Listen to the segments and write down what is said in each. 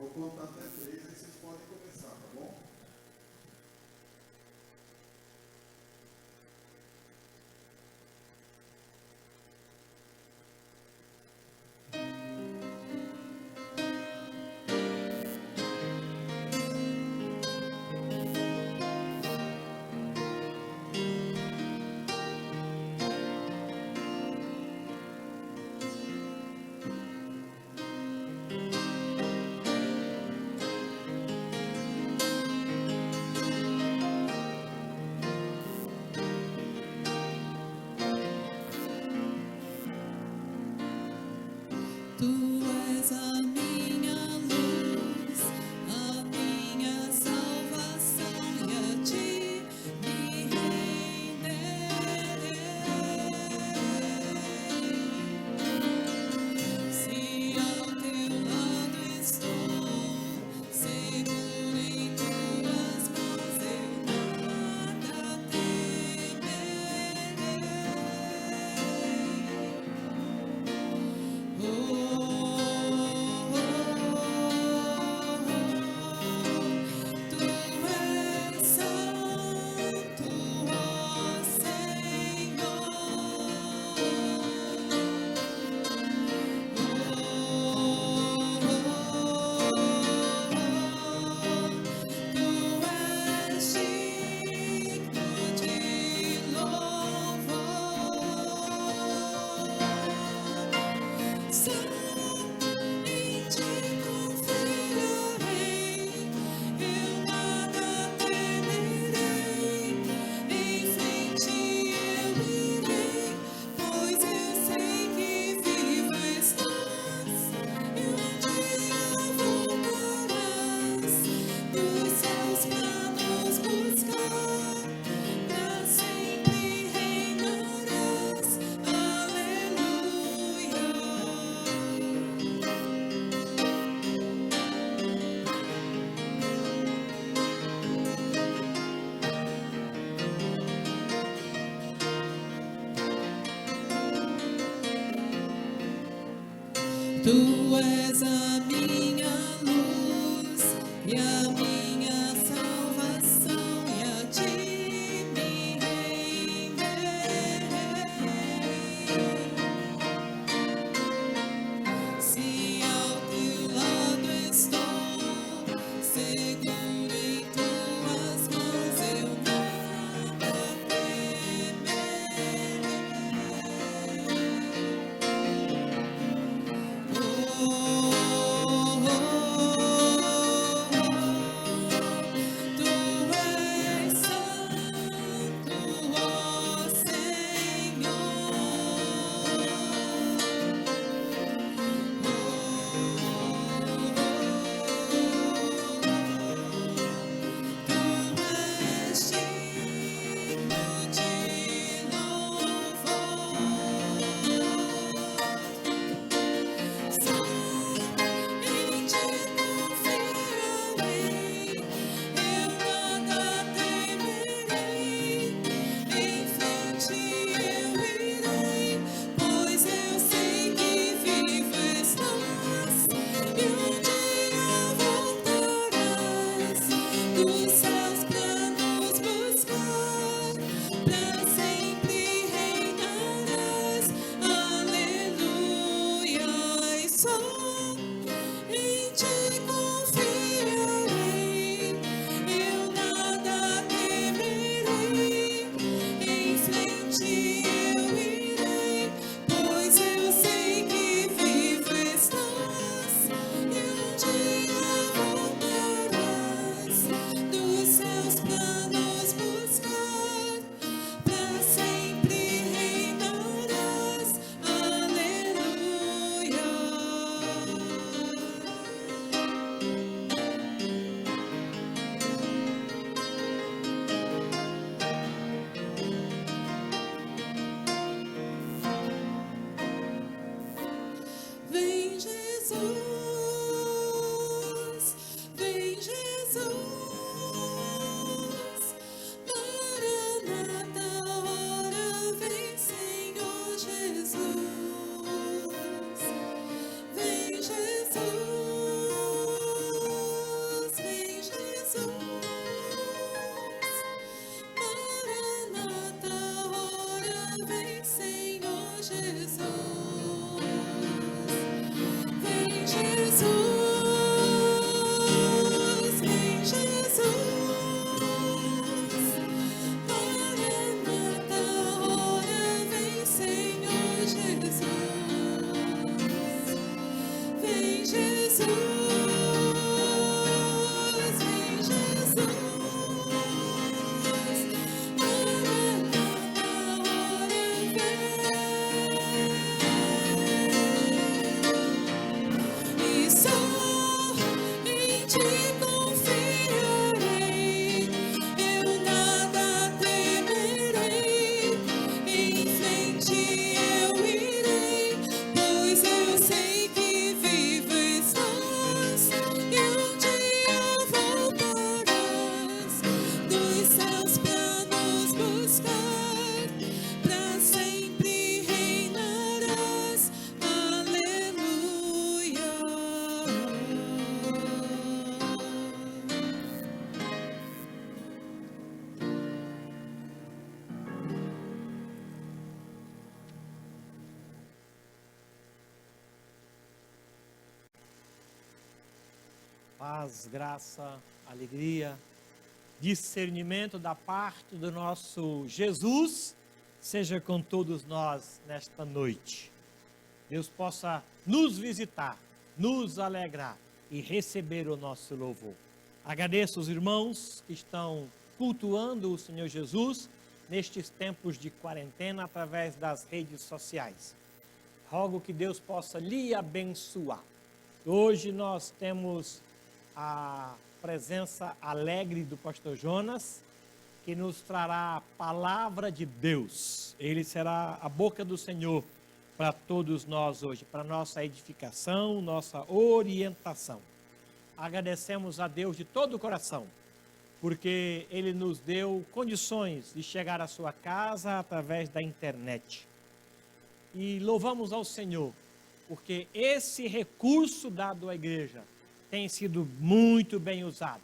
vou contar até 3, aí vocês podem começar, tá bom? Tu és a minha luz e a minha salvação, e a ti me renderei. Se ao teu lado estou, seguro em tuas mãos, eu nada temerei. E só em ti confiarei, eu nada temerei, em frente eu irei, pois eu sei que vivo estás e um dia voltarás dos céus pra nos buscar, pra sempre reinarás. Aleluia. Paz, graça, alegria, discernimento da parte do nosso Jesus, seja com todos nós nesta noite. Deus possa nos visitar, nos alegrar e receber o nosso louvor. Agradeço os irmãos que estão cultuando o Senhor Jesus nestes tempos de quarentena através das redes sociais. Rogo que Deus possa lhe abençoar. Hoje nós temos a presença alegre do pastor Jonas, que nos trará a palavra de Deus. Ele será a boca do Senhor para todos nós hoje, para nossa edificação, nossa orientação. Agradecemos a Deus de todo o coração, porque Ele nos deu condições de chegar à sua casa através da internet. E louvamos ao Senhor, porque esse recurso dado à igreja tem sido muito bem usado,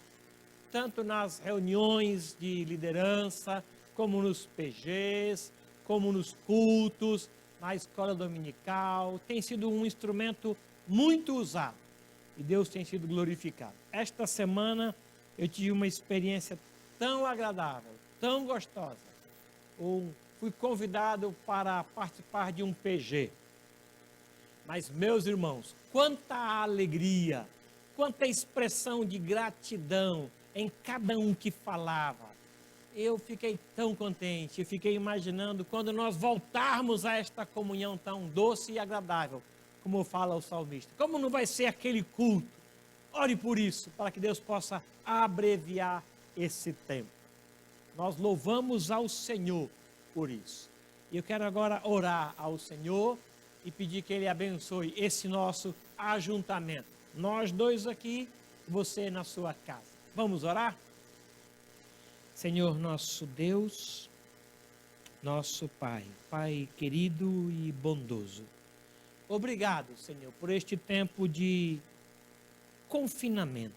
tanto nas reuniões de liderança, como nos PGs, como nos cultos, na escola dominical. Tem sido um instrumento muito usado e Deus tem sido glorificado. Esta semana eu tive uma experiência tão agradável, tão gostosa. Fui convidado para participar de um PG. Mas, meus irmãos, quanta alegria, quanta expressão de gratidão em cada um que falava. Eu fiquei tão contente, eu fiquei imaginando quando nós voltarmos a esta comunhão tão doce e agradável, como fala o salmista. Como não vai ser aquele culto? Ore por isso, para que Deus possa abreviar esse tempo. Nós louvamos ao Senhor por isso. E eu quero agora orar ao Senhor e pedir que Ele abençoe esse nosso ajuntamento. Nós dois aqui, você na sua casa. Vamos orar? Senhor nosso Deus, nosso Pai, Pai querido e bondoso. Obrigado, Senhor, por este tempo de confinamento,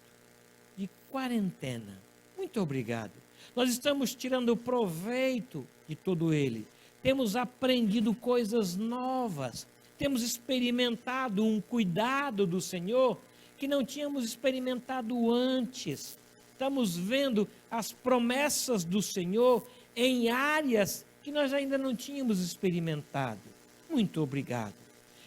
de quarentena. Muito obrigado. Nós estamos tirando proveito de todo ele. Temos aprendido coisas novas. Temos experimentado um cuidado do Senhor que não tínhamos experimentado antes. Estamos vendo as promessas do Senhor em áreas que nós ainda não tínhamos experimentado. Muito obrigado.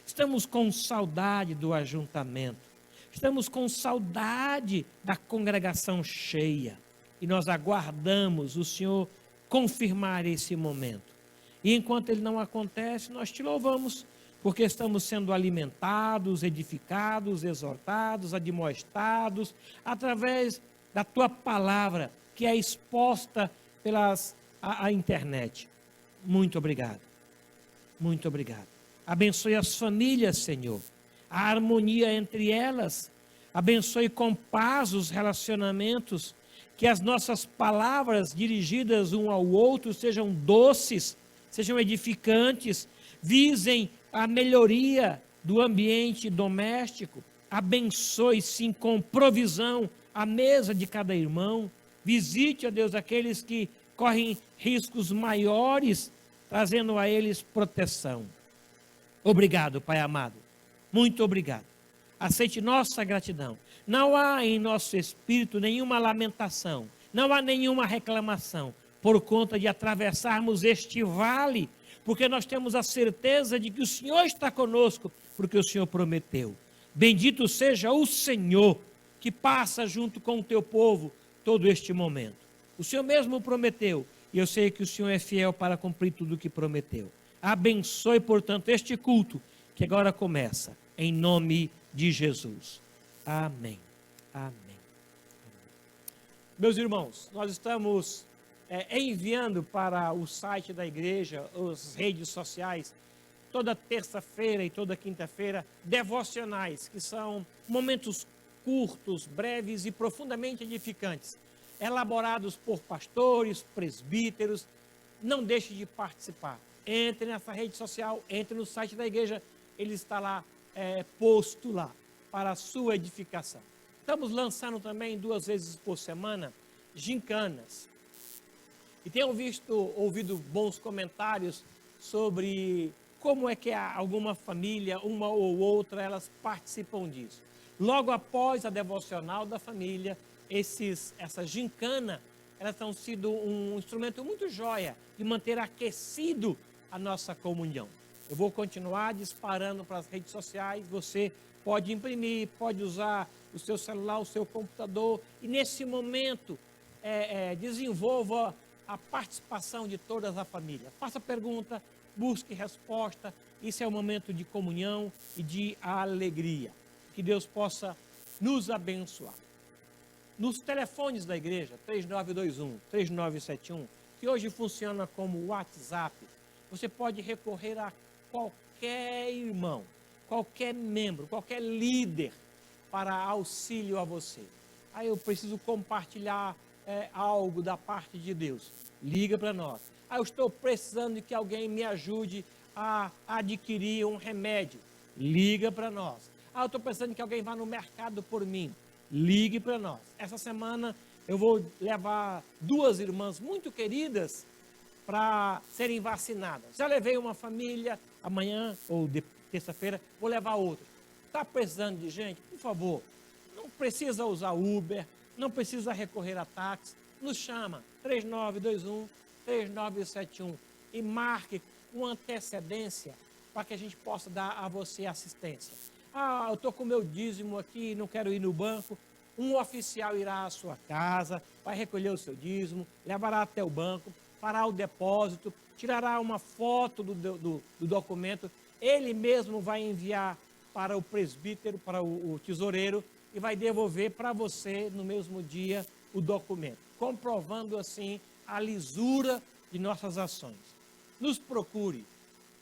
Estamos com saudade do ajuntamento. Estamos com saudade da congregação cheia. E nós aguardamos o Senhor confirmar esse momento. E enquanto ele não acontece, nós te louvamos, porque estamos sendo alimentados, edificados, exortados, admoestados, através da tua palavra, que é exposta a internet. Muito obrigado. Muito obrigado. Abençoe as famílias, Senhor. A harmonia entre elas. Abençoe com paz os relacionamentos. Que as nossas palavras dirigidas um ao outro sejam doces, sejam edificantes, visem a melhoria do ambiente doméstico. Abençoe, sim, com provisão a mesa de cada irmão. Visite, ó Deus, aqueles que correm riscos maiores, trazendo a eles proteção. Obrigado, Pai amado. Muito obrigado. Aceite nossa gratidão. Não há em nosso espírito nenhuma lamentação, não há nenhuma reclamação por conta de atravessarmos este vale, porque nós temos a certeza de que o Senhor está conosco, porque o Senhor prometeu. Bendito seja o Senhor, que passa junto com o teu povo todo este momento. O Senhor mesmo prometeu, e eu sei que o Senhor é fiel para cumprir tudo o que prometeu. Abençoe, portanto, este culto que agora começa, em nome de Jesus. Amém. Amém. Meus irmãos, nós estamos enviando para o site da igreja, as redes sociais, toda terça-feira e toda quinta-feira, devocionais, que são momentos curtos, breves e profundamente edificantes, elaborados por pastores, presbíteros. Não deixe de participar. Entre nessa rede social, entre no site da igreja, ele está lá, posto lá, para a sua edificação. Estamos lançando também 2 vezes por semana gincanas. E tenho ouvido bons comentários sobre como é que alguma família, uma ou outra, elas participam disso. Logo após a devocional da família, essa gincana, elas têm sido um instrumento muito joia de manter aquecido a nossa comunhão. Eu vou continuar disparando para as redes sociais, você pode imprimir, pode usar o seu celular, o seu computador, e nesse momento desenvolva a participação de toda a família. Faça pergunta, busque resposta, isso é um momento de comunhão e de alegria. Que Deus possa nos abençoar. Nos telefones da igreja, 3921-3971, que hoje funciona como WhatsApp, você pode recorrer a qualquer irmão, qualquer membro, qualquer líder para auxílio a você. Aí eu preciso compartilhar algo da parte de Deus. Liga para nós. Eu estou precisando de que alguém me ajude a adquirir um remédio. Liga para nós. Eu estou precisando que alguém vá no mercado por mim. Ligue para nós. Essa semana eu vou levar 2 irmãs muito queridas para serem vacinadas. Já levei uma família, amanhã ou terça-feira vou levar outra. Está precisando de gente? Por favor, não precisa usar Uber, não precisa recorrer a táxi. Nos chama, 3921-3971, e marque com antecedência para que a gente possa dar a você assistência. Eu estou com o meu dízimo aqui, não quero ir no banco. Um oficial irá à sua casa, vai recolher o seu dízimo, levará até o banco, fará o depósito, tirará uma foto do documento, ele mesmo vai enviar para o presbítero, para o tesoureiro, e vai devolver para você no mesmo dia o documento, comprovando assim a lisura de nossas ações. Nos procure,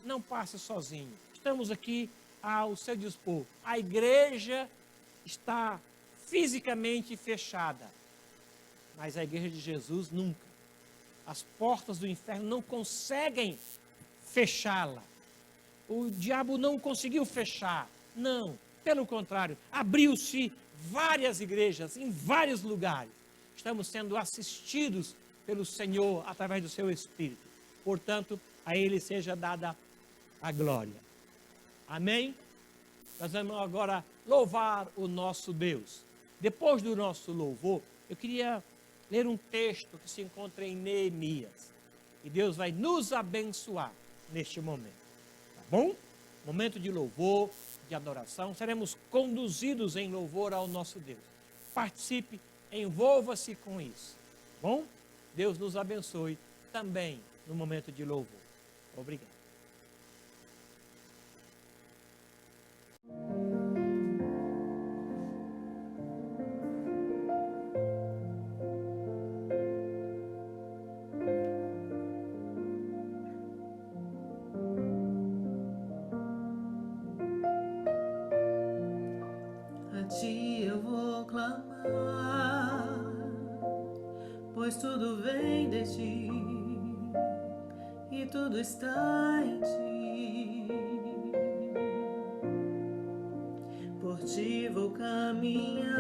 não passe sozinho, estamos aqui ao seu dispor. A igreja está fisicamente fechada, mas a igreja de Jesus nunca. As portas do inferno não conseguem fechá-la. O diabo não conseguiu fechar, não. Pelo contrário, abriu-se várias igrejas em vários lugares. Estamos sendo assistidos pelo Senhor através do seu Espírito. Portanto, a Ele seja dada a glória. Amém? Nós vamos agora louvar o nosso Deus. Depois do nosso louvor, eu queria ler um texto que se encontra em Neemias. E Deus vai nos abençoar neste momento. Tá bom? Momento de louvor, de adoração. Seremos conduzidos em louvor ao nosso Deus. Participe, envolva-se com isso. Tá bom? Deus nos abençoe também no momento de louvor. Obrigado. A ti eu vou clamar, pois tudo vem de ti e tudo está em ti. Por ti vou caminhar,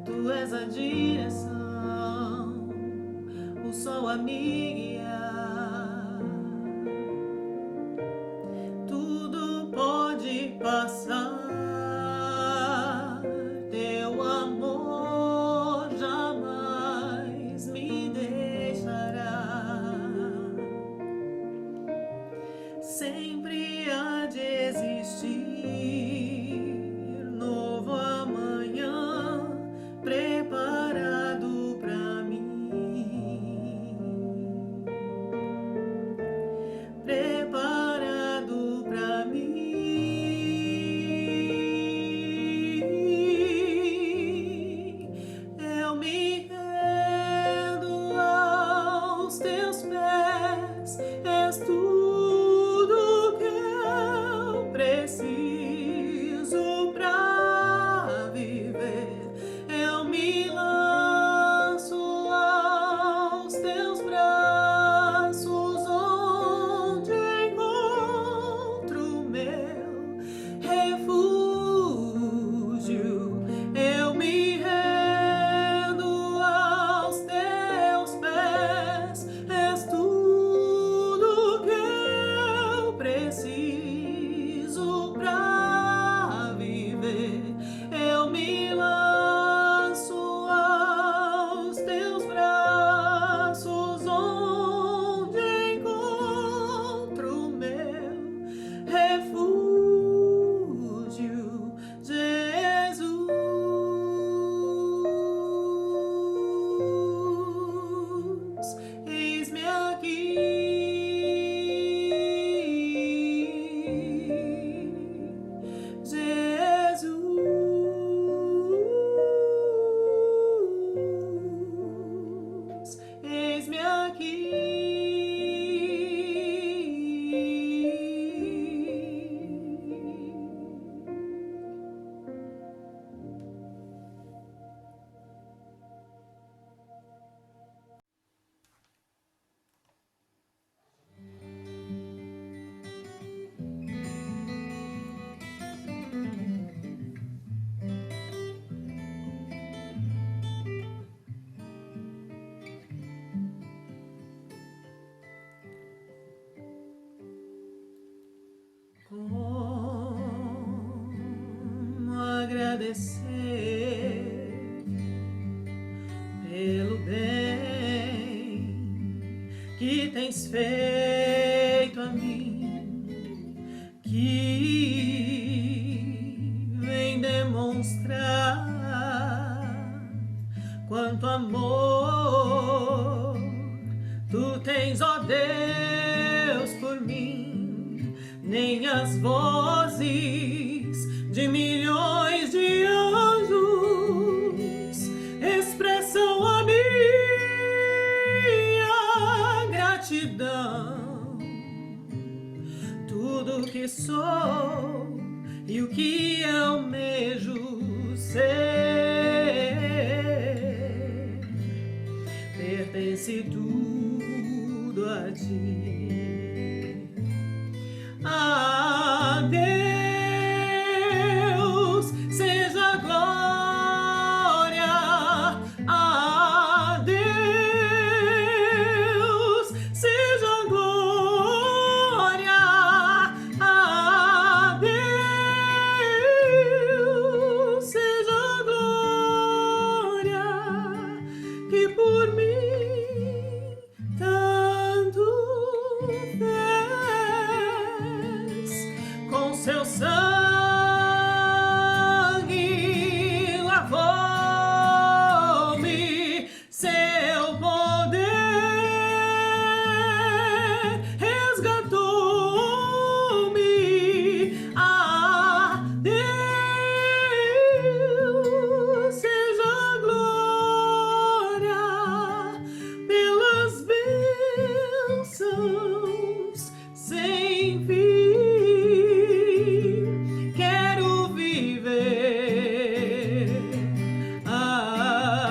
tu és a direção, o sol a me guiar. Tudo pode passar, teu amor jamais me deixará. Sempre há de existir agradecer pelo bem que tens feito a mim, que vem demonstrar quanto amor tu tens, ó Deus, por mim. Nem as vozes de milhões de anjos expressam a minha gratidão. Tudo que sou e o que almejo ser pertence tudo a ti. A Deus seja a glória, a Deus seja a glória, a Deus seja a glória, que por mim tanto fez. Com seu sangue lavou-me, seu poder resgatou-me. A Deus seja a glória pelas bênçãos sem fim. Quero viver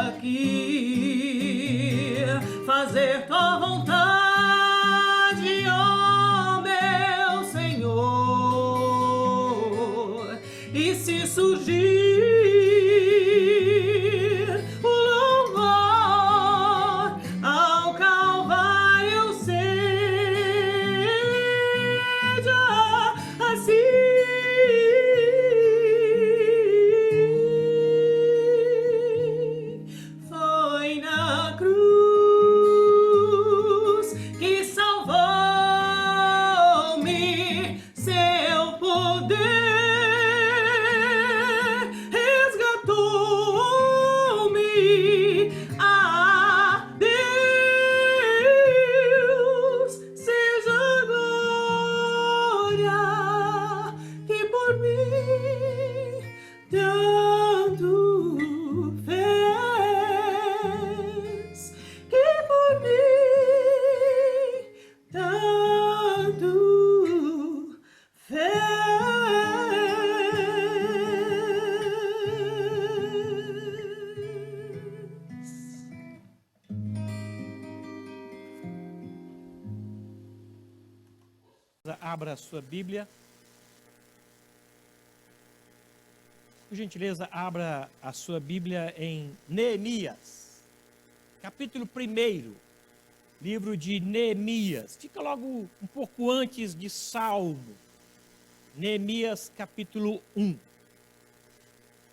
aqui, fazer tua vontade, ó meu Senhor. E se surgir o louvor ao Calvário, seja assim. Foi na cruz que salvou-me, seu poder resgatou-me. A Deus seja a glória, que por mim tanto fez, que por mim tanto fez. Abra a sua Bíblia. Por gentileza, abra a sua Bíblia em Neemias, capítulo 1, livro de Neemias. Fica logo um pouco antes de Salmo. Neemias, capítulo 1.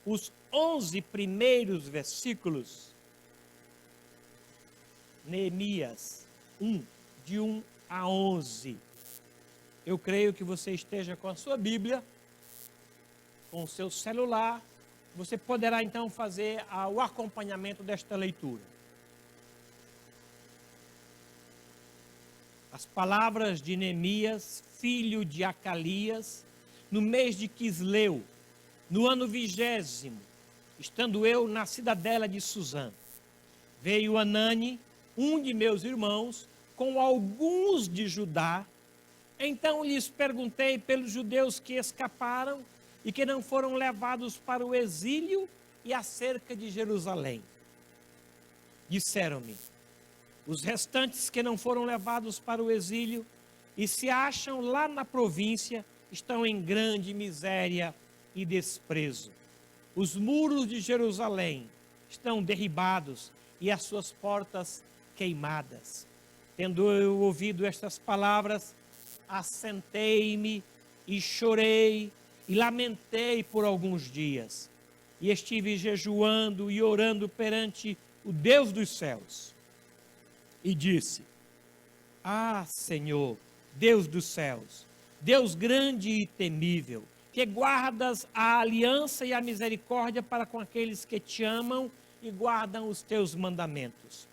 Os 11 primeiros versículos. Neemias 1, de 1 a 11. Eu creio que você esteja com a sua Bíblia, com o seu celular. Você poderá então fazer o acompanhamento desta leitura. As palavras de Neemias, filho de Acalias, no mês de Quisleu, no ano 20º, estando eu na cidadela de Suzã, veio Anani, um de meus irmãos, com alguns de Judá. Então lhes perguntei pelos judeus que escaparam e que não foram levados para o exílio e acerca de Jerusalém. Disseram-me: os restantes que não foram levados para o exílio e se acham lá na província estão em grande miséria e desprezo. Os muros de Jerusalém estão derribados e as suas portas queimadas. Tendo eu ouvido estas palavras, assentei-me e chorei e lamentei por alguns dias. e estive jejuando e orando perante o Deus dos céus. E disse: Ah, Senhor, Deus dos céus, Deus grande e temível, que guardas a aliança e a misericórdia para com aqueles que te amam e guardam os teus mandamentos.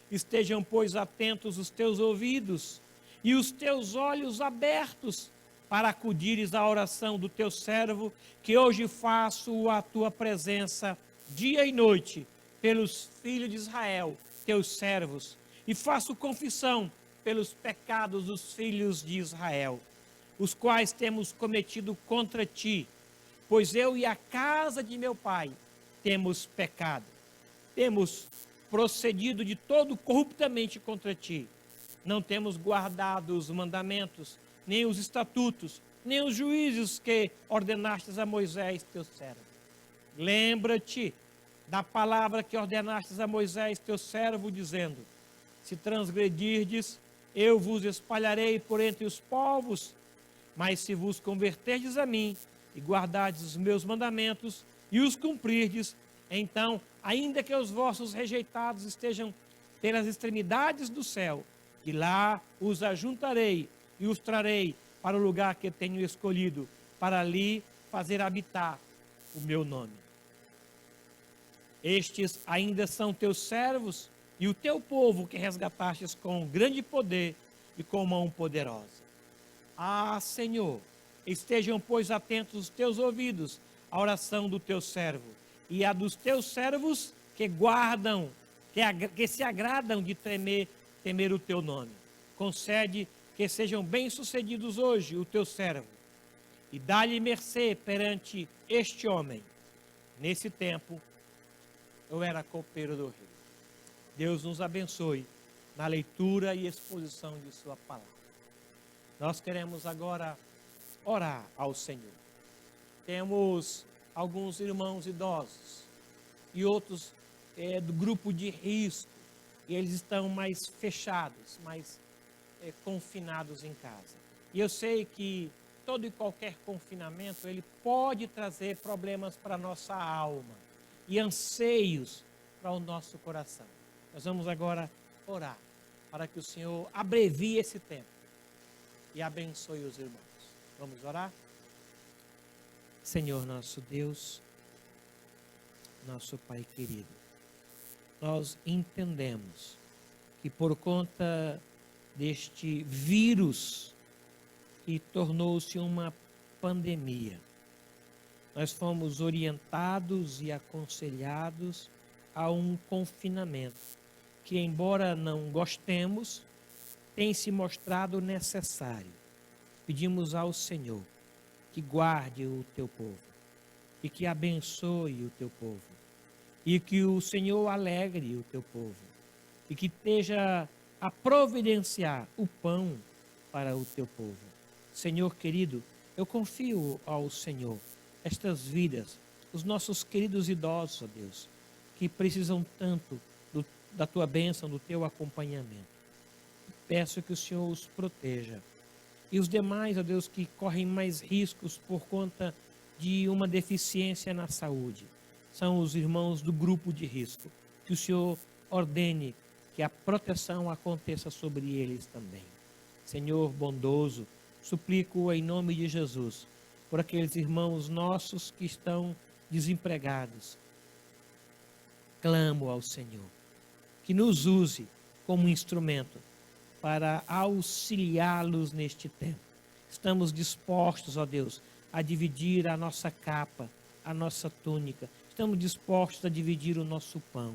Estejam, pois, atentos os teus ouvidos e os teus olhos abertos para acudires à oração do teu servo, que hoje faço a tua presença dia e noite pelos filhos de Israel, teus servos, e faço confissão pelos pecados dos filhos de Israel, os quais temos cometido contra ti, pois eu e a casa de meu pai temos pecado, temos procedido de todo corruptamente contra ti, não temos guardado os mandamentos, nem os estatutos, nem os juízos que ordenastes a Moisés, teu servo. Lembra-te da palavra que ordenastes a Moisés, teu servo, dizendo: se transgredirdes, eu vos espalharei por entre os povos, mas se vos converterdes a mim e guardardes os meus mandamentos e os cumprirdes, então, ainda que os vossos rejeitados estejam pelas extremidades do céu, de lá os ajuntarei e os trarei para o lugar que tenho escolhido, para ali fazer habitar o meu nome. Estes ainda são teus servos e o teu povo que resgatastes com grande poder e com mão poderosa. Ah, Senhor, estejam, pois, atentos os teus ouvidos à oração do teu servo e a dos teus servos que guardam, que se agradam de temer o teu nome. Concede que sejam bem-sucedidos hoje o teu servo e dá-lhe mercê perante este homem. Nesse tempo, eu era copeiro do rei. Deus nos abençoe na leitura e exposição de sua palavra. Nós queremos agora orar ao Senhor. Temos alguns irmãos idosos e outros do grupo de risco, e eles estão mais fechados, mais confinados em casa. E eu sei que todo e qualquer confinamento, ele pode trazer problemas para a nossa alma e anseios para o nosso coração. Nós vamos agora orar para que o Senhor abrevie esse tempo e abençoe os irmãos. Vamos orar? Senhor nosso Deus, nosso Pai querido, nós entendemos que por conta deste vírus que tornou-se uma pandemia, nós fomos orientados e aconselhados a um confinamento que, embora não gostemos, tem se mostrado necessário. Pedimos ao Senhor que guarde o teu povo e que abençoe o teu povo e que o Senhor alegre o teu povo e que esteja a providenciar o pão para o teu povo. Senhor querido, eu confio ao Senhor estas vidas, os nossos queridos idosos, ó Deus, que precisam tanto da tua bênção, do teu acompanhamento. Peço que o Senhor os proteja. E os demais, ó Deus, que correm mais riscos por conta de uma deficiência na saúde, são os irmãos do grupo de risco. Que o Senhor ordene que a proteção aconteça sobre eles também. Senhor bondoso, suplico em nome de Jesus por aqueles irmãos nossos que estão desempregados. Clamo ao Senhor que nos use como instrumento para auxiliá-los neste tempo. Estamos dispostos, ó Deus, a dividir a nossa capa, a nossa túnica. Estamos dispostos a dividir o nosso pão.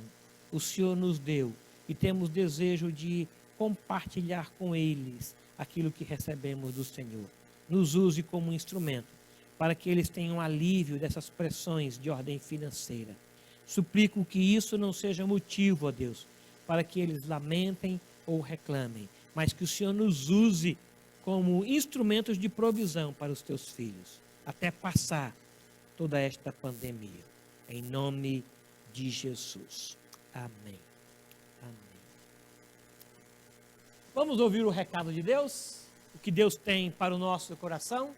O Senhor nos deu e temos desejo de compartilhar com eles aquilo que recebemos do Senhor. Nos use como instrumento para que eles tenham alívio dessas pressões de ordem financeira. Suplico que isso não seja motivo, ó Deus, para que eles lamentem ou reclamem, mas que o Senhor nos use como instrumentos de provisão para os teus filhos, até passar toda esta pandemia. Em nome de Jesus. Amém. Amém. Vamos ouvir o recado de Deus, o que Deus tem para o nosso coração.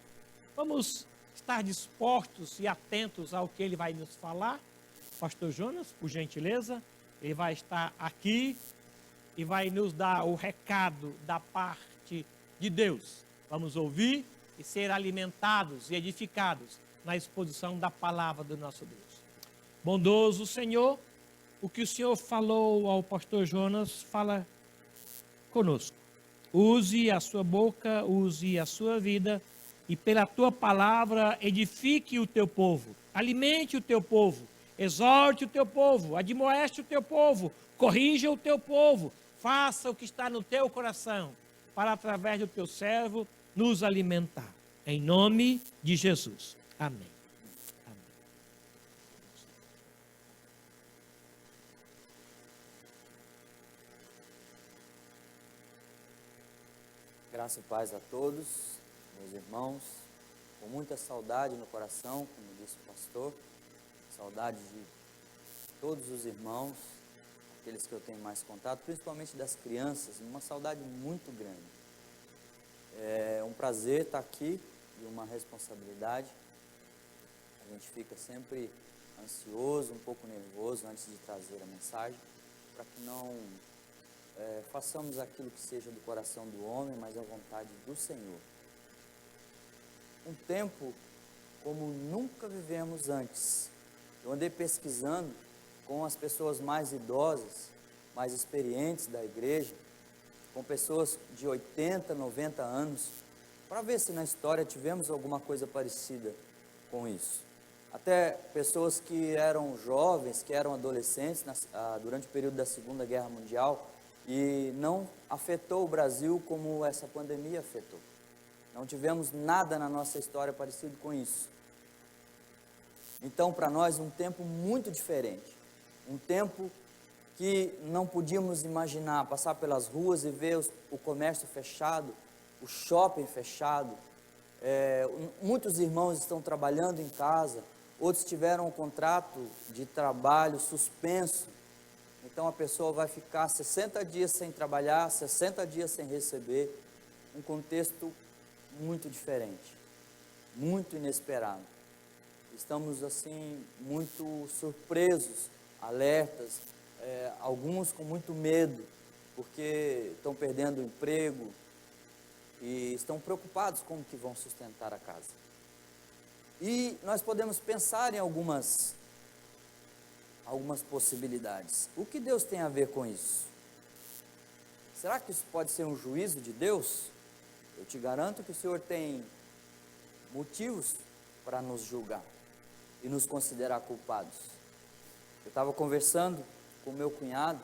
Vamos estar dispostos e atentos ao que ele vai nos falar? Pastor Jonas, por gentileza, ele vai estar aqui e vai nos dar o recado da parte de Deus. Vamos ouvir e ser alimentados e edificados na exposição da palavra do nosso Deus. Bondoso Senhor, o que o Senhor falou ao pastor Jonas, fala conosco. Use a sua boca, use a sua vida e pela tua palavra edifique o teu povo, alimente o teu povo, exorte o teu povo, admoeste o teu povo, corrija o teu povo, faça o que está no teu coração, para através do teu servo nos alimentar. Em nome de Jesus. Amém. Amém. Graça e paz a todos, meus irmãos, com muita saudade no coração, como disse o pastor, saudade de todos os irmãos, aqueles que eu tenho mais contato, principalmente das crianças, uma saudade muito grande. É um prazer estar aqui e uma responsabilidade. A gente fica sempre ansioso, um pouco nervoso antes de trazer a mensagem, para que não façamos aquilo que seja do coração do homem, mas a vontade do Senhor. Um tempo como nunca vivemos antes. Eu andei pesquisando com as pessoas mais idosas, mais experientes da igreja, com pessoas de 80, 90 anos, para ver se na história tivemos alguma coisa parecida com isso. Até pessoas que eram jovens, que eram adolescentes durante o período da Segunda Guerra Mundial, e não afetou o Brasil como essa pandemia afetou. Não tivemos nada na nossa história parecido com isso. Então, para nós, um tempo muito diferente. Um tempo que não podíamos imaginar, passar pelas ruas e ver o comércio fechado, o shopping fechado. Muitos irmãos estão trabalhando em casa, outros tiveram um contrato de trabalho suspenso. Então a pessoa vai ficar 60 dias sem trabalhar, 60 dias sem receber, um contexto muito diferente, muito inesperado. Estamos assim muito surpresos, alertas, alguns com muito medo, porque estão perdendo o emprego e estão preocupados como que vão sustentar a casa. E nós podemos pensar em algumas possibilidades. O que Deus tem a ver com isso? Será que isso pode ser um juízo de Deus? Eu te garanto que o Senhor tem motivos para nos julgar e nos considerar culpados. Eu estava conversando com meu cunhado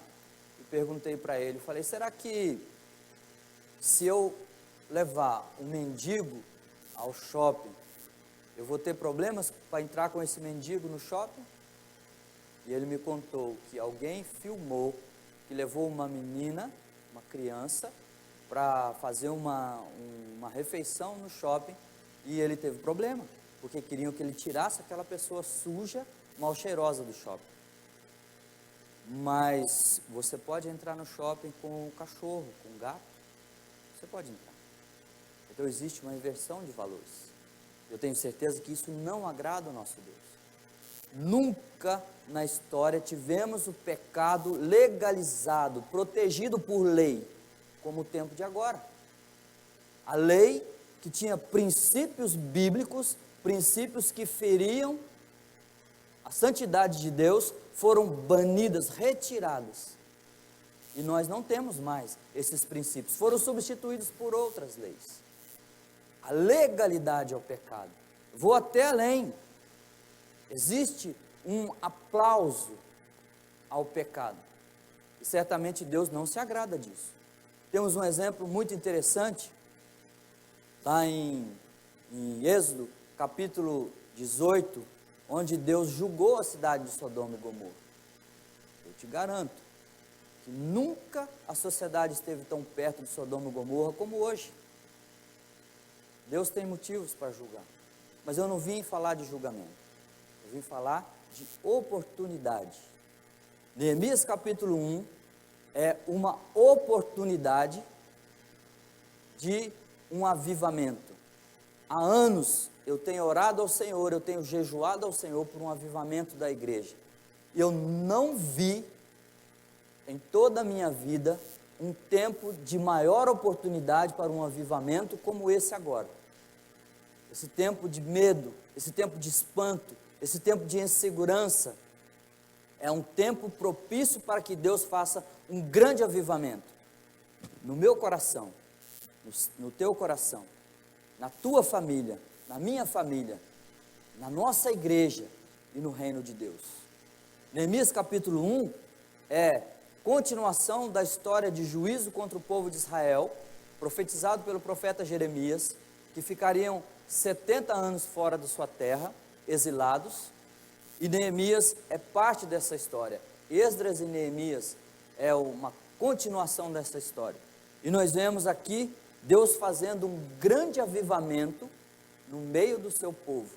e perguntei para ele, falei, será que se eu levar um mendigo ao shopping, eu vou ter problemas para entrar com esse mendigo no shopping? E ele me contou que alguém filmou, que levou uma menina, uma criança, para fazer uma refeição no shopping, e ele teve problema, porque queriam que ele tirasse aquela pessoa suja, mal cheirosa do shopping. Mas você pode entrar no shopping com o cachorro, com o gato, você pode entrar. Então existe uma inversão de valores. Eu tenho certeza que isso não agrada ao nosso Deus. Nunca na história tivemos o pecado legalizado, protegido por lei, como o tempo de agora. A lei que tinha princípios bíblicos, princípios que feriam a santidade de Deus, foram banidas, retiradas. E nós não temos mais esses princípios, foram substituídos por outras leis. A legalidade ao pecado. Vou até além. Existe um aplauso ao pecado. E certamente Deus não se agrada disso. Temos um exemplo muito interessante, lá em Êxodo, capítulo 18, onde Deus julgou a cidade de Sodoma e Gomorra. Eu te garanto que nunca a sociedade esteve tão perto de Sodoma e Gomorra como hoje. Deus tem motivos para julgar. Mas eu não vim falar de julgamento. Eu vim falar de oportunidade. Neemias capítulo 1 é uma oportunidade de um avivamento. há anos eu tenho orado ao Senhor, eu tenho jejuado ao Senhor por um avivamento da igreja. Eu não vi em toda a minha vida um tempo de maior oportunidade para um avivamento como esse agora. Esse tempo de medo, esse tempo de espanto, esse tempo de insegurança, é um tempo propício para que Deus faça um grande avivamento no meu coração, no teu coração, na tua família, na minha família, na nossa igreja e no reino de Deus. Neemias capítulo 1 é continuação da história de juízo contra o povo de Israel, profetizado pelo profeta Jeremias, que ficariam 70 anos fora da sua terra, exilados, e Neemias é parte dessa história. Esdras e Neemias é uma continuação dessa história. E nós vemos aqui Deus fazendo um grande avivamento no meio do seu povo,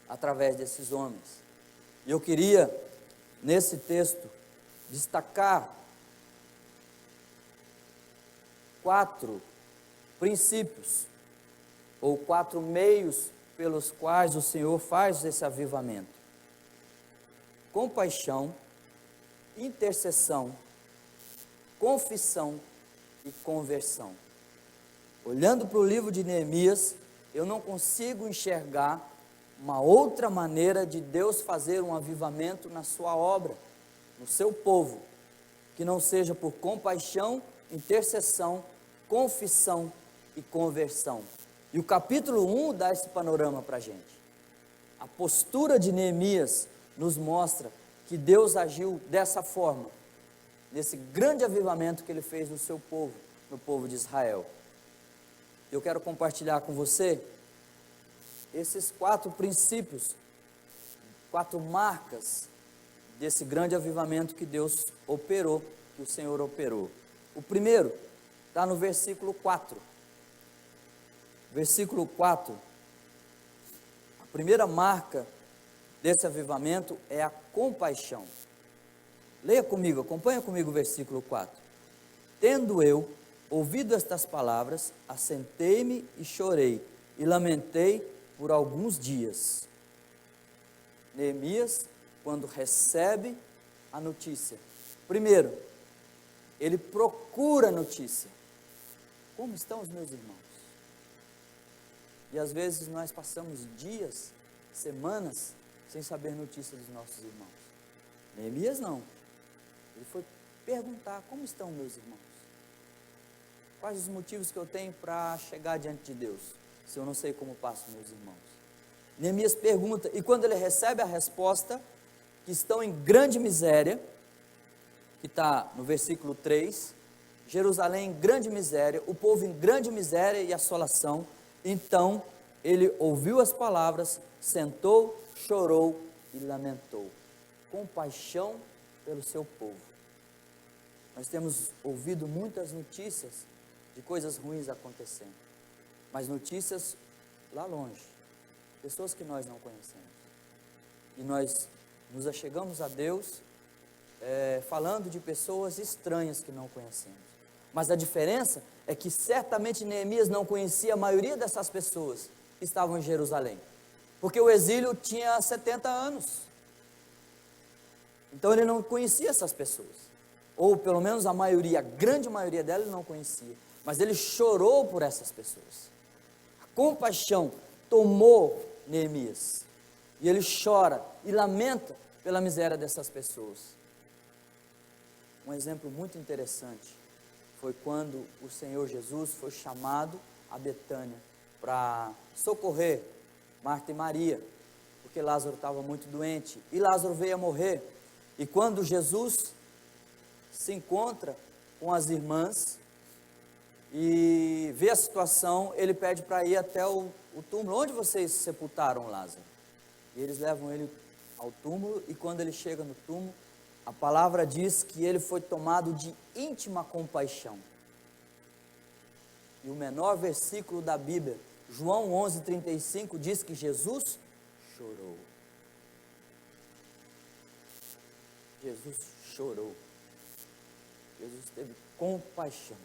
através desses homens. E eu queria, nesse texto, destacar 4 princípios, ou 4 meios pelos quais o Senhor faz esse avivamento: compaixão, intercessão, confissão e conversão. Olhando para o livro de Neemias, eu não consigo enxergar uma outra maneira de Deus fazer um avivamento na sua obra, no seu povo, que não seja por compaixão, intercessão, confissão e conversão. E o capítulo 1 dá esse panorama para a gente. A postura de Neemias nos mostra que Deus agiu dessa forma, nesse grande avivamento que Ele fez no seu povo, no povo de Israel. Eu quero compartilhar com você esses 4 princípios, 4 marcas desse grande avivamento que Deus operou, que o Senhor operou. O primeiro está no versículo 4. Versículo 4. A primeira marca desse avivamento é a compaixão. Leia comigo, acompanha comigo o versículo 4. Tendo eu ouvido estas palavras, assentei-me e chorei, e lamentei por alguns dias. Neemias, quando recebe a notícia, primeiro, ele procura a notícia. Como estão os meus irmãos? E às vezes nós passamos dias, semanas, sem saber notícia dos nossos irmãos. Neemias não. Ele foi perguntar: como estão meus irmãos? Quais os motivos que eu tenho para chegar diante de Deus, se eu não sei como passam meus irmãos? Neemias pergunta, e quando ele recebe a resposta, que estão em grande miséria, que está no versículo 3, Jerusalém em grande miséria, o povo em grande miséria e assolação, então ele ouviu as palavras, sentou, chorou e lamentou. Compaixão pelo seu povo. Nós temos ouvido muitas notícias de coisas ruins acontecendo, mas notícias lá longe, pessoas que nós não conhecemos. E nós nos achegamos a Deus falando de pessoas estranhas que não conhecemos. Mas a diferença é que certamente Neemias não conhecia a maioria dessas pessoas que estavam em Jerusalém, porque o exílio tinha 70 anos. Então ele não conhecia essas pessoas, ou pelo menos a maioria, a grande maioria delas ele não conhecia, mas ele chorou por essas pessoas. A compaixão tomou Neemias, e ele chora e lamenta pela miséria dessas pessoas. Um exemplo muito interessante foi quando o Senhor Jesus foi chamado a Betânia para socorrer Marta e Maria, porque Lázaro estava muito doente, e Lázaro veio a morrer. E quando Jesus se encontra com as irmãs e vê a situação, ele pede para ir até o túmulo. Onde vocês sepultaram Lázaro? E eles levam ele ao túmulo, e quando ele chega no túmulo, a palavra diz que ele foi tomado de íntima compaixão. E o menor versículo da Bíblia, João 11:35, diz que Jesus chorou. Jesus chorou. Jesus teve compaixão.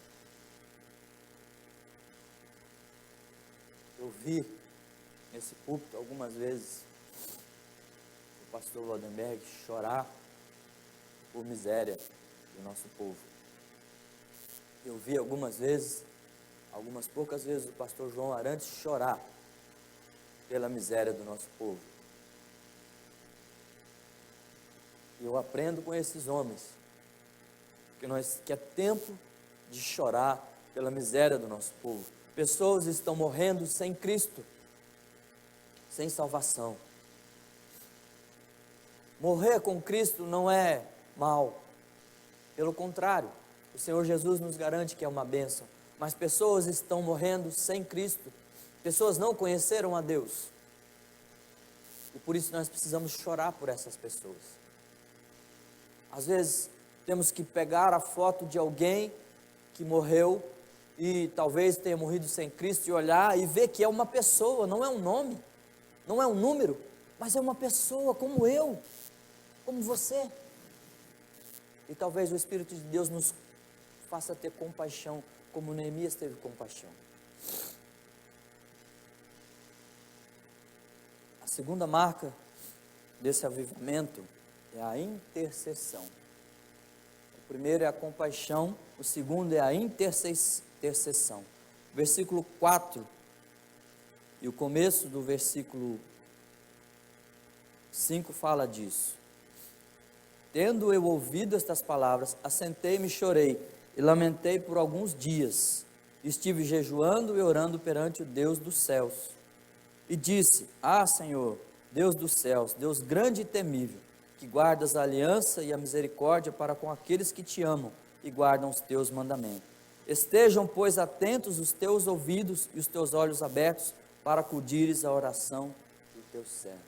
Eu vi nesse púlpito algumas vezes o pastor Waldenberg chorar por miséria do nosso povo. Eu vi algumas vezes, algumas poucas vezes, o pastor João Arantes chorar pela miséria do nosso povo. E eu aprendo com esses homens que é tempo de chorar pela miséria do nosso povo. Pessoas estão morrendo sem Cristo, sem salvação. Morrer com Cristo não é mal, pelo contrário, o Senhor Jesus nos garante que é uma bênção. Mas pessoas estão morrendo sem Cristo, pessoas não conheceram a Deus, e por isso nós precisamos chorar por essas pessoas. Às vezes temos que pegar a foto de alguém que morreu e talvez tenha morrido sem Cristo e olhar e ver que é uma pessoa, não é um nome, não é um número, mas é uma pessoa como eu, como você. E talvez o Espírito de Deus nos faça ter compaixão, como Neemias teve compaixão. A segunda marca desse avivamento é a intercessão. O primeiro é a compaixão, o segundo é a intercessão. Versículo 4 e o começo do versículo 5 fala disso. Tendo eu ouvido estas palavras, assentei-me e chorei, e lamentei por alguns dias. Estive jejuando e orando perante o Deus dos céus. E disse: Ah, Senhor, Deus dos céus, Deus grande e temível, que guardas a aliança e a misericórdia para com aqueles que te amam e guardam os teus mandamentos. Estejam, pois, atentos os teus ouvidos e os teus olhos abertos para acudires à oração do teu servo.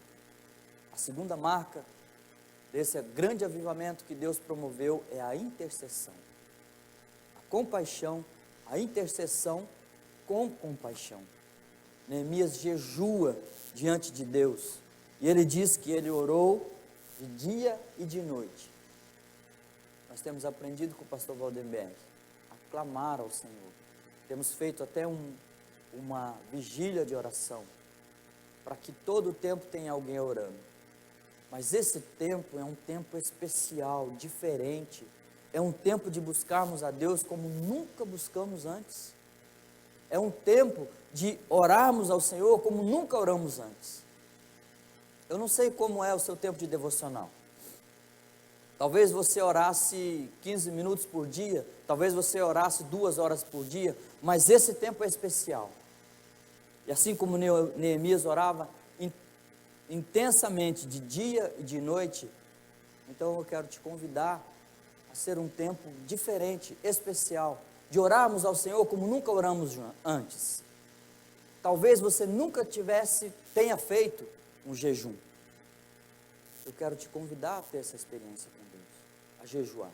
A segunda marca desse grande avivamento que Deus promoveu é a intercessão. A compaixão, a intercessão com compaixão. Neemias jejua diante de Deus e ele diz que ele orou de dia e de noite. Nós temos aprendido com o pastor Waldenberg a clamar ao Senhor. Temos feito até uma vigília de oração para que todo o tempo tenha alguém orando. Mas esse tempo é um tempo especial, diferente. É um tempo de buscarmos a Deus como nunca buscamos antes. É um tempo de orarmos ao Senhor como nunca oramos antes. Eu não sei como é o seu tempo de devocional. Talvez você orasse 15 minutos por dia, talvez você orasse 2 horas por dia, mas esse tempo é especial. E assim como Neemias orava intensamente de dia e de noite, então eu quero te convidar a ser um tempo diferente, especial, de orarmos ao Senhor como nunca oramos antes. Talvez você nunca tenha feito um jejum. Eu quero te convidar a ter essa experiência com Deus, a jejuar.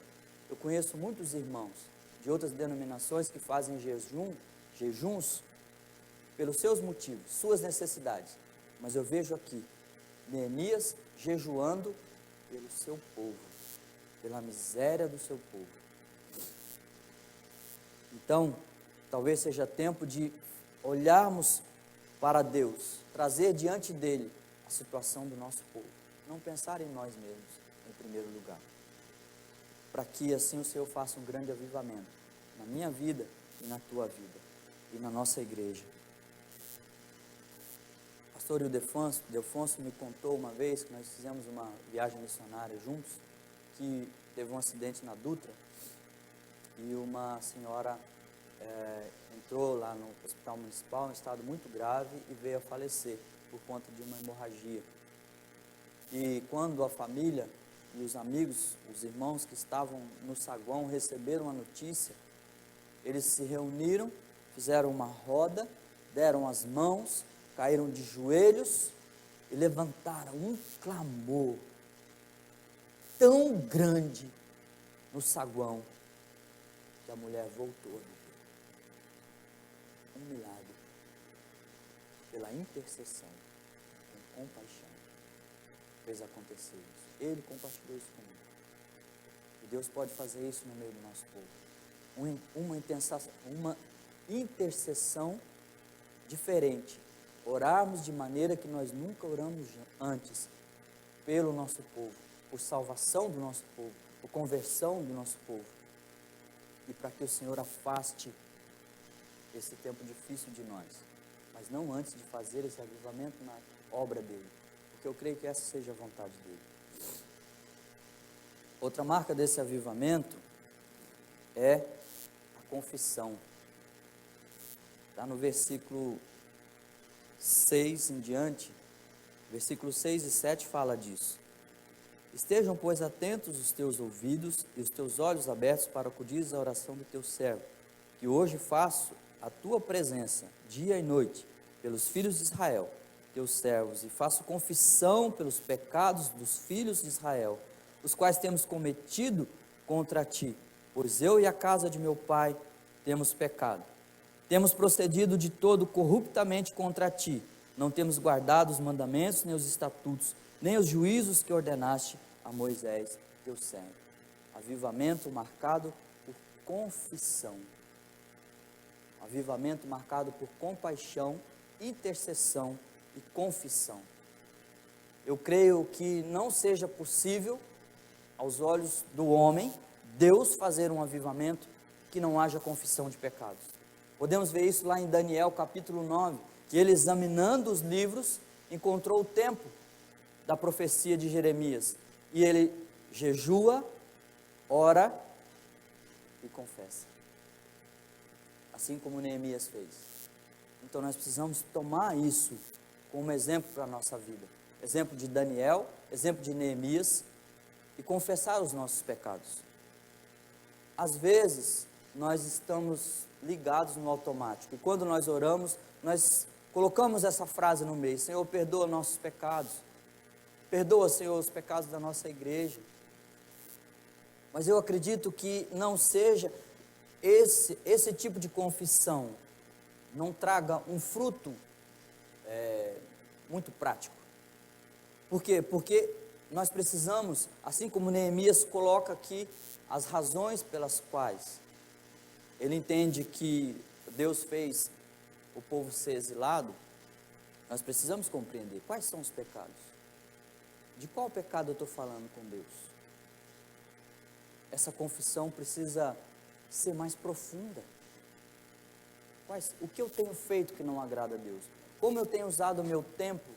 Eu conheço muitos irmãos de outras denominações que fazem jejuns pelos seus motivos, suas necessidades. Mas eu vejo aqui Neemias jejuando pelo seu povo, pela miséria do seu povo. Então, talvez seja tempo de olharmos para Deus, trazer diante dele a situação do nosso povo. Não pensar em nós mesmos, em primeiro lugar. Para que assim o Senhor faça um grande avivamento na minha vida e na tua vida e na nossa igreja. O pastor Ildefonso me contou uma vez que nós fizemos uma viagem missionária juntos, que teve um acidente na Dutra e uma senhora entrou lá no hospital municipal em estado muito grave e veio a falecer por conta de uma hemorragia. E quando a família e os amigos, os irmãos que estavam no saguão receberam a notícia, eles se reuniram, fizeram uma roda, deram as mãos, caíram de joelhos e levantaram um clamor tão grande no saguão que a mulher voltou a viver. Um milagre pela intercessão, com compaixão, fez acontecer isso. Ele compartilhou isso comigo. E Deus pode fazer isso no meio do nosso povo. Uma intercessão diferente orarmos de maneira que nós nunca oramos antes, pelo nosso povo, por salvação do nosso povo, por conversão do nosso povo, e para que o Senhor afaste esse tempo difícil de nós, mas não antes de fazer esse avivamento na obra dele, porque eu creio que essa seja a vontade dele. Outra marca desse avivamento é a confissão. Está no versículo 6 em diante, versículos 6 e 7 fala disso. Estejam, pois, atentos os teus ouvidos e os teus olhos abertos para acudir à oração do teu servo, que hoje faço a tua presença, dia e noite, pelos filhos de Israel, teus servos, e faço confissão pelos pecados dos filhos de Israel, os quais temos cometido contra ti, pois eu e a casa de meu pai temos pecado. Temos procedido de todo corruptamente contra ti, não temos guardado os mandamentos, nem os estatutos, nem os juízos que ordenaste a Moisés, teu servo. Avivamento marcado por confissão. Avivamento marcado por compaixão, intercessão e confissão. Eu creio que não seja possível, aos olhos do homem, Deus fazer um avivamento que não haja confissão de pecados. Podemos ver isso lá em Daniel capítulo 9, que ele, examinando os livros, encontrou o tempo da profecia de Jeremias, e ele jejua, ora e confessa, assim como Neemias fez. Então nós precisamos tomar isso como exemplo para a nossa vida, exemplo de Daniel, exemplo de Neemias, e confessar os nossos pecados. Às vezes nós estamos ligados no automático, e quando nós oramos, nós colocamos essa frase no meio: Senhor, perdoa nossos pecados, perdoa, Senhor, os pecados da nossa igreja. Mas eu acredito que não seja esse tipo de confissão, não traga um fruto muito prático. Por quê? Porque nós precisamos, assim como Neemias coloca aqui as razões pelas quais ele entende que Deus fez o povo ser exilado, nós precisamos compreender quais são os pecados. De qual pecado eu estou falando com Deus? Essa confissão precisa ser mais profunda. O que eu tenho feito que não agrada a Deus? Como eu tenho usado o meu tempo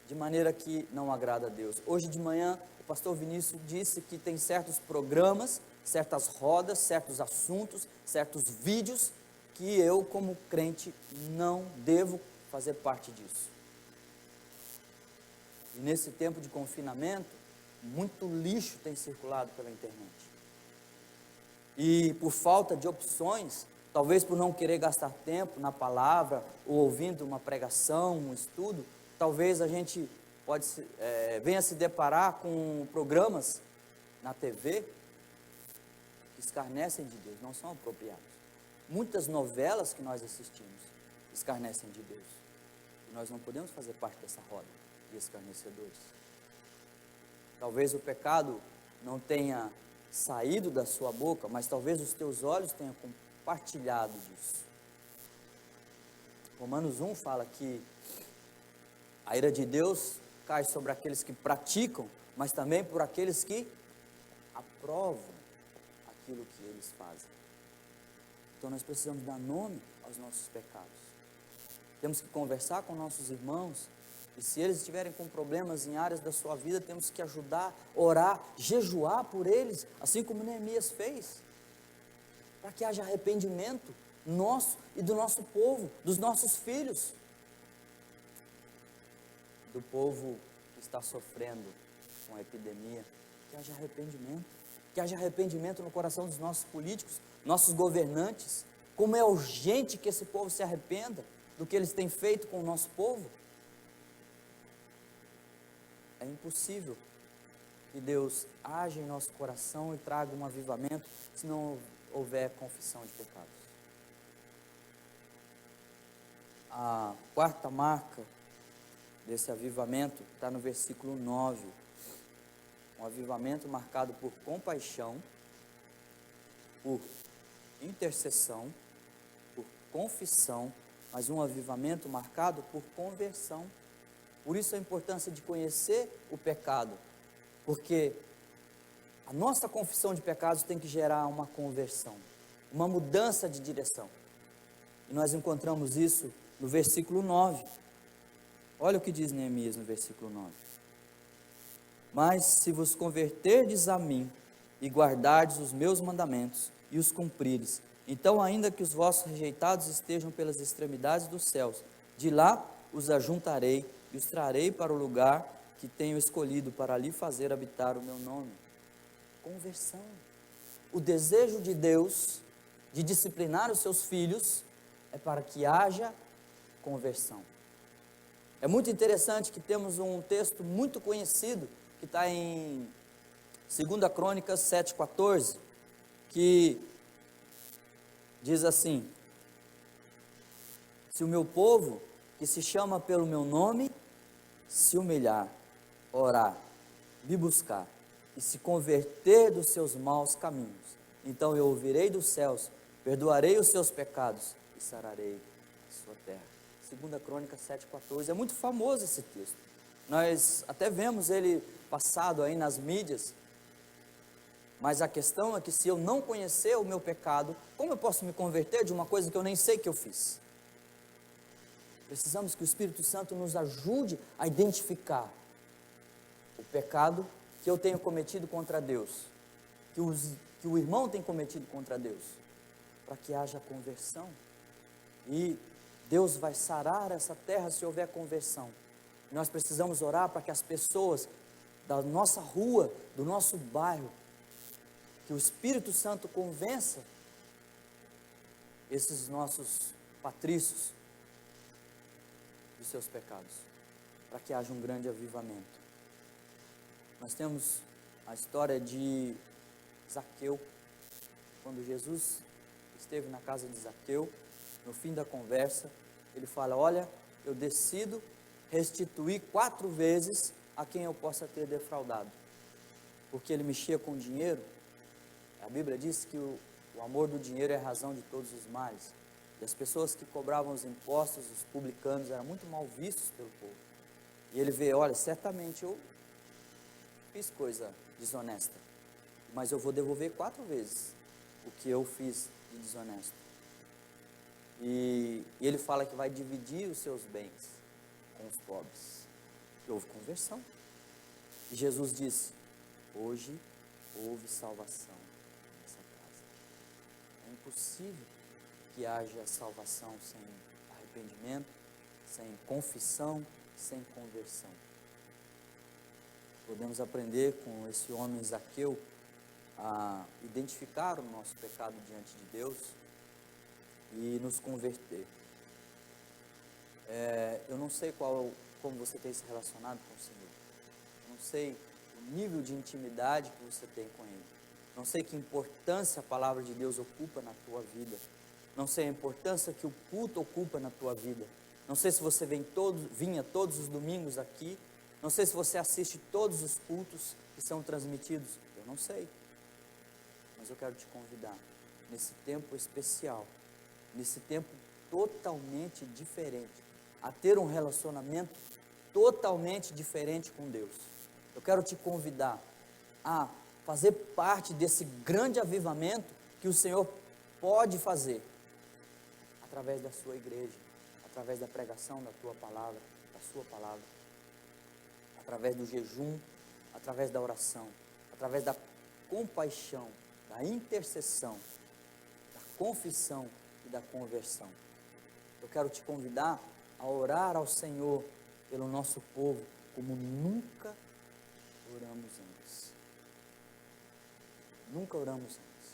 de maneira que não agrada a Deus? Hoje de manhã, o pastor Vinícius disse que tem certos programas, certas rodas, certos assuntos, certos vídeos, que eu, como crente, não devo fazer parte disso. E nesse tempo de confinamento, muito lixo tem circulado pela internet. E por falta de opções, talvez por não querer gastar tempo na palavra, ou ouvindo uma pregação, um estudo, talvez a gente venha se deparar com programas na TV que escarnecem de Deus, não são apropriados. Muitas novelas que nós assistimos escarnecem de Deus. E nós não podemos fazer parte dessa roda de escarnecedores. Talvez o pecado não tenha saído da sua boca, mas talvez os teus olhos tenham compartilhado disso. Romanos 1 fala que a ira de Deus cai sobre aqueles que praticam, mas também por aqueles que aprovam aquilo que eles fazem. Então nós precisamos dar nome aos nossos pecados. Temos que conversar com nossos irmãos, e se eles estiverem com problemas em áreas da sua vida, temos que ajudar, orar, jejuar por eles, assim como Neemias fez, para que haja arrependimento nosso e do nosso povo, dos nossos filhos, do povo que está sofrendo com a epidemia. Que haja arrependimento no coração dos nossos políticos, nossos governantes. Como é urgente que esse povo se arrependa do que eles têm feito com o nosso povo. É impossível que Deus age em nosso coração e traga um avivamento se não houver confissão de pecados. A quarta marca desse avivamento está no versículo 9. Um avivamento marcado por compaixão, por intercessão, por confissão mas um avivamento marcado por conversão. Por isso a importância de conhecer o pecado, porque a nossa confissão de pecados tem que gerar uma conversão, uma mudança de direção. E nós encontramos isso no versículo 9. Olha o que diz Neemias no versículo 9. Mas se vos converterdes a mim e guardardes os meus mandamentos e os cumprires, então ainda que os vossos rejeitados estejam pelas extremidades dos céus, de lá os ajuntarei e os trarei para o lugar que tenho escolhido para ali fazer habitar o meu nome. Conversão. O desejo de Deus de disciplinar os seus filhos é para que haja conversão. É muito interessante que temos um texto muito conhecido que está em 2 Crônicas 7,14, que diz assim: se o meu povo, que se chama pelo meu nome, se humilhar, orar, me buscar e se converter dos seus maus caminhos, então eu ouvirei dos céus, perdoarei os seus pecados e sararei a sua terra. 2 Crônicas 7,14, é muito famoso esse texto. Nós até vemos ele passado aí nas mídias, mas a questão é que se eu não conhecer o meu pecado, como eu posso me converter de uma coisa que eu nem sei que eu fiz? Precisamos que o Espírito Santo nos ajude a identificar o pecado que eu tenho cometido contra Deus, que o irmão tem cometido contra Deus, para que haja conversão. E Deus vai sarar essa terra se houver conversão. Nós precisamos orar para que as pessoas da nossa rua, do nosso bairro, que o Espírito Santo convença esses nossos patrícios dos seus pecados, para que haja um grande avivamento. Nós temos a história de Zaqueu. Quando Jesus esteve na casa de Zaqueu, no fim da conversa, ele fala: olha, eu decido restituir 4 vezes a quem eu possa ter defraudado, porque ele mexia com dinheiro. A Bíblia diz que o amor do dinheiro é a razão de todos os males, e as pessoas que cobravam os impostos, os publicanos, eram muito mal vistos pelo povo. E ele vê: olha, certamente eu fiz coisa desonesta, mas eu vou devolver 4 vezes o que eu fiz de desonesto. E ele fala que vai dividir os seus bens com os pobres. E houve conversão. E Jesus disse: hoje houve salvação nessa casa. É impossível que haja salvação sem arrependimento, sem confissão, sem conversão. Podemos aprender com esse homem Zaqueu a identificar o nosso pecado diante de Deus e nos converter. Eu não sei como você tem se relacionado com o Senhor. Não sei o nível de intimidade que você tem com Ele. Não sei que importância a palavra de Deus ocupa na tua vida. Não sei a importância que o culto ocupa na tua vida. Não sei se você vinha todos os domingos aqui. Não sei se você assiste todos os cultos que são transmitidos. Eu não sei. Mas eu quero te convidar, nesse tempo especial, nesse tempo totalmente diferente, a ter um relacionamento totalmente diferente com Deus. Eu quero te convidar a fazer parte desse grande avivamento que o Senhor pode fazer através da sua igreja, através da pregação da tua palavra, da sua palavra, através do jejum, através da oração, através da compaixão, da intercessão, da confissão e da conversão. Eu quero te convidar a orar ao Senhor pelo nosso povo como nunca oramos antes. Nunca oramos antes.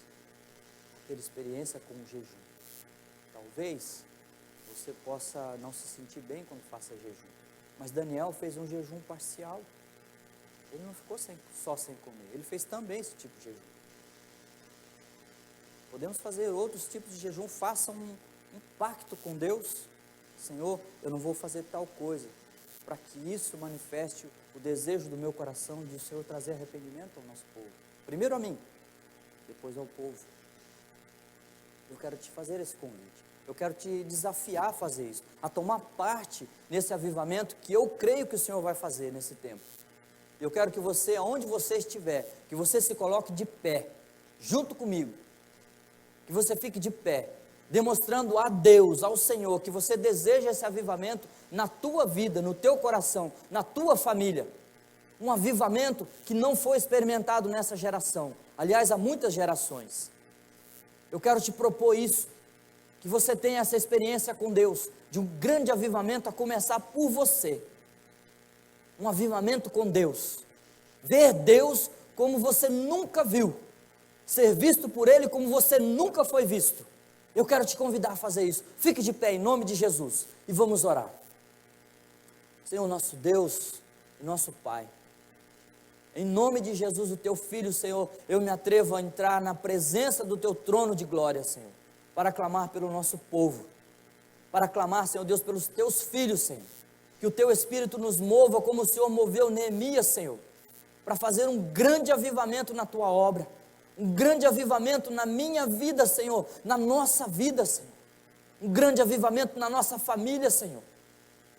Ter experiência com o jejum. Talvez você possa não se sentir bem quando faça jejum, mas Daniel fez um jejum parcial. Ele não ficou só sem comer, ele fez também esse tipo de jejum. Podemos fazer outros tipos de jejum. Faça um pacto com Deus. Senhor, eu não vou fazer tal coisa, para que isso manifeste o desejo do meu coração de o Senhor trazer arrependimento ao nosso povo. Primeiro a mim, depois ao povo. Eu quero te fazer esse convite. Eu quero te desafiar a fazer isso, a tomar parte nesse avivamento que eu creio que o Senhor vai fazer nesse tempo. Eu quero que você, aonde você estiver, que você se coloque de pé, junto comigo, que você fique de pé, demonstrando a Deus, ao Senhor, que você deseja esse avivamento na tua vida, no teu coração, na tua família. Um avivamento que não foi experimentado nessa geração, aliás, há muitas gerações. Eu quero te propor isso, que você tenha essa experiência com Deus, de um grande avivamento a começar por você. Um avivamento com Deus. Ver Deus como você nunca viu. Ser visto por Ele como você nunca foi visto. Eu quero te convidar a fazer isso. Fique de pé em nome de Jesus e vamos orar. Senhor nosso Deus e nosso Pai, em nome de Jesus, o Teu Filho, Senhor, eu me atrevo a entrar na presença do Teu trono de glória, Senhor, para clamar pelo nosso povo, para clamar, Senhor Deus, pelos Teus filhos, Senhor, que o Teu Espírito nos mova como o Senhor moveu Neemias, Senhor, para fazer um grande avivamento na Tua obra, um grande avivamento na minha vida, Senhor, na nossa vida, Senhor, um grande avivamento na nossa família, Senhor,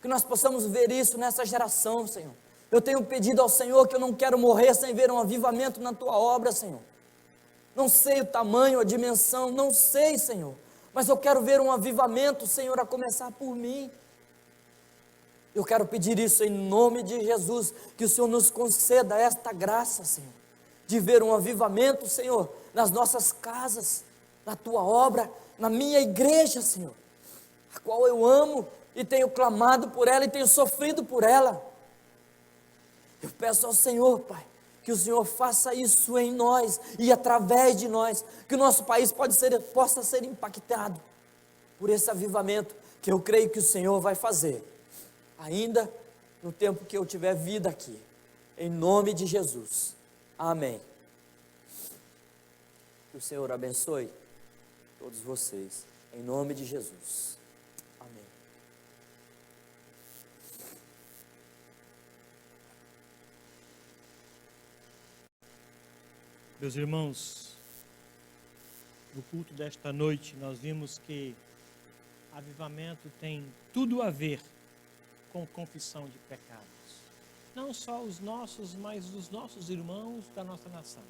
que nós possamos ver isso nessa geração, Senhor. Eu tenho pedido ao Senhor que eu não quero morrer sem ver um avivamento na Tua obra, Senhor. Não sei o tamanho, a dimensão, não sei, Senhor, mas eu quero ver um avivamento, Senhor, a começar por mim. Eu quero pedir isso em nome de Jesus, que o Senhor nos conceda esta graça, Senhor, de ver um avivamento, Senhor, nas nossas casas, na Tua obra, na minha igreja, Senhor, a qual eu amo e tenho clamado por ela e tenho sofrido por ela. Eu peço ao Senhor, Pai, que o Senhor faça isso em nós e através de nós, que o nosso país possa ser impactado por esse avivamento que eu creio que o Senhor vai fazer, ainda no tempo que eu tiver vida aqui, em nome de Jesus, amém. Que o Senhor abençoe todos vocês, em nome de Jesus, amém. Meus irmãos, no culto desta noite nós vimos que avivamento tem tudo a ver com confissão de pecados. Não só os nossos, mas os nossos irmãos da nossa nação.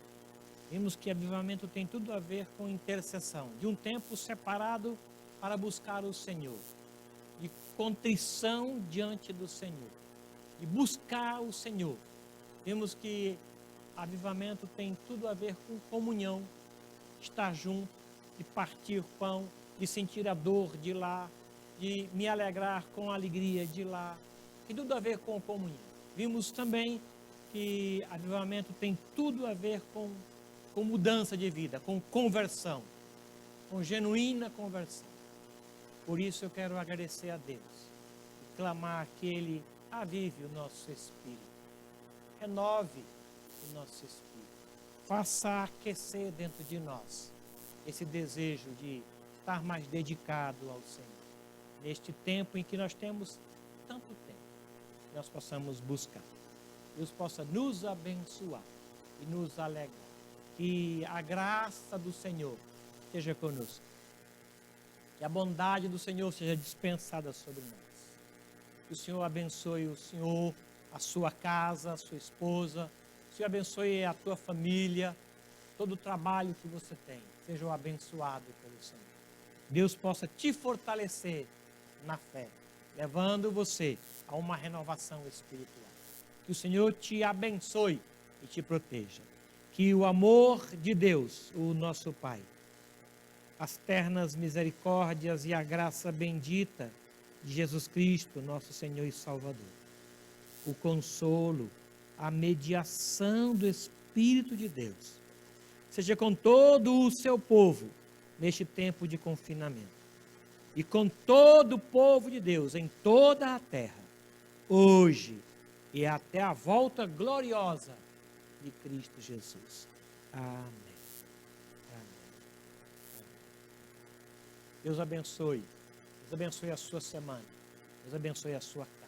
Vimos que avivamento tem tudo a ver com intercessão, de um tempo separado para buscar o Senhor, de contrição diante do Senhor, de buscar o Senhor. Vimos que avivamento tem tudo a ver com comunhão, estar junto, de partir pão, de sentir a dor de lá, de me alegrar com a alegria de lá. Tem tudo a ver com comunhão. Vimos também que avivamento tem tudo a ver com mudança de vida, com conversão, com genuína conversão. Por isso eu quero agradecer a Deus e clamar que Ele avive o nosso espírito, renove o nosso espírito, faça aquecer dentro de nós esse desejo de estar mais dedicado ao Senhor. Neste tempo em que nós temos tanto tempo, nós possamos buscar. Deus possa nos abençoar e nos alegrar. Que a graça do Senhor esteja conosco. Que a bondade do Senhor seja dispensada sobre nós. Que o Senhor abençoe o Senhor, a sua casa, a sua esposa. Que o Senhor abençoe a tua família, todo o trabalho que você tem. Seja abençoado pelo Senhor. Deus possa te fortalecer na fé, levando você a uma renovação espiritual. Que o Senhor te abençoe e te proteja. Que o amor de Deus, o nosso Pai, as ternas misericórdias e a graça bendita de Jesus Cristo, nosso Senhor e Salvador, o consolo, a mediação do Espírito de Deus, seja com todo o seu povo neste tempo de confinamento e com todo o povo de Deus em toda a terra, hoje e até a volta gloriosa de Cristo Jesus. Amém. Amém. Deus abençoe. Deus abençoe a sua semana. Deus abençoe a sua casa.